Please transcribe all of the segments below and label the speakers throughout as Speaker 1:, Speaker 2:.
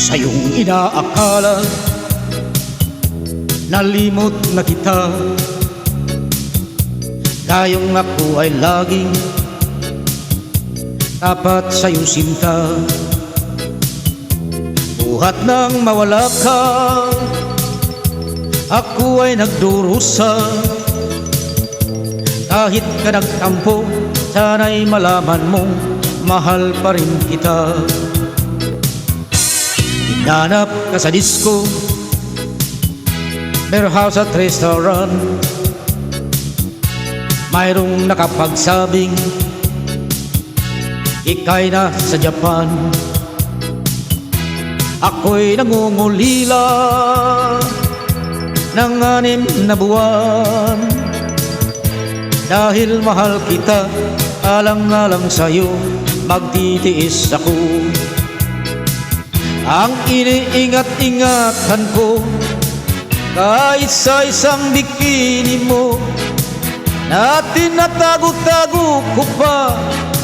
Speaker 1: Sa iyong inaakala, nalimot na kita. Gayong ako ay laging tapat sa iyong sinta. Buhat nang mawala ka, ako ay nagdurusa. Kahit ka nagtampo, sana'y malaman mong mahal pa rin kita. Hinanap ka sa disco, warehouse at restaurant. Mayroong nakapagsabing ika'y na sa Japan. Ako'y nangungulila ng 6 na buwan. Dahil mahal kita, alang-alang sa'yo magtitiis ako. Ang iniingat-ingatan ko, kaisa-isang bikini mo, na tinatago-tago ko pa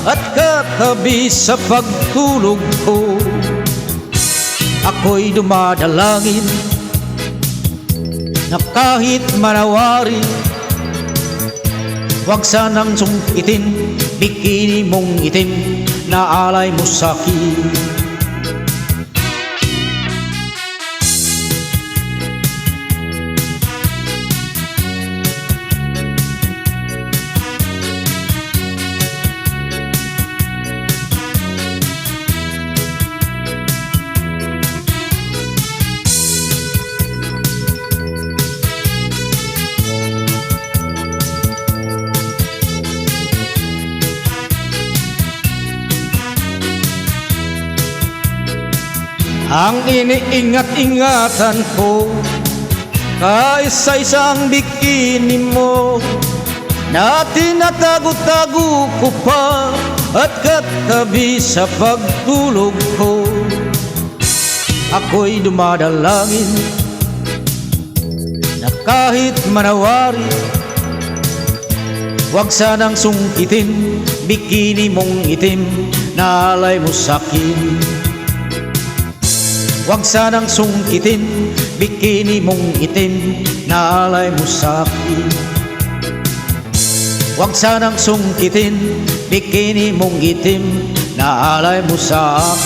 Speaker 1: at katabi sa pagtulog ko. Ako'y dumadalangin na kahit manawari, huwag sanang sungkitin bikini mong itim na alay mo sa'kin. Ang iniingat-ingatan ko, kaisa-isang bikini mo, na tinatago-tago ko pa at katabi sa pagtulog ko. Ako'y dumadalangin na kahit manawari, huwag sanang sungkitin bikini mong itim na alay mo sa'kin. Huwag sanang sungkitin bikini mong itim na alay mo sa'kin. Huwag sanang sungkitin bikini mong itim na alay mo sa'kin.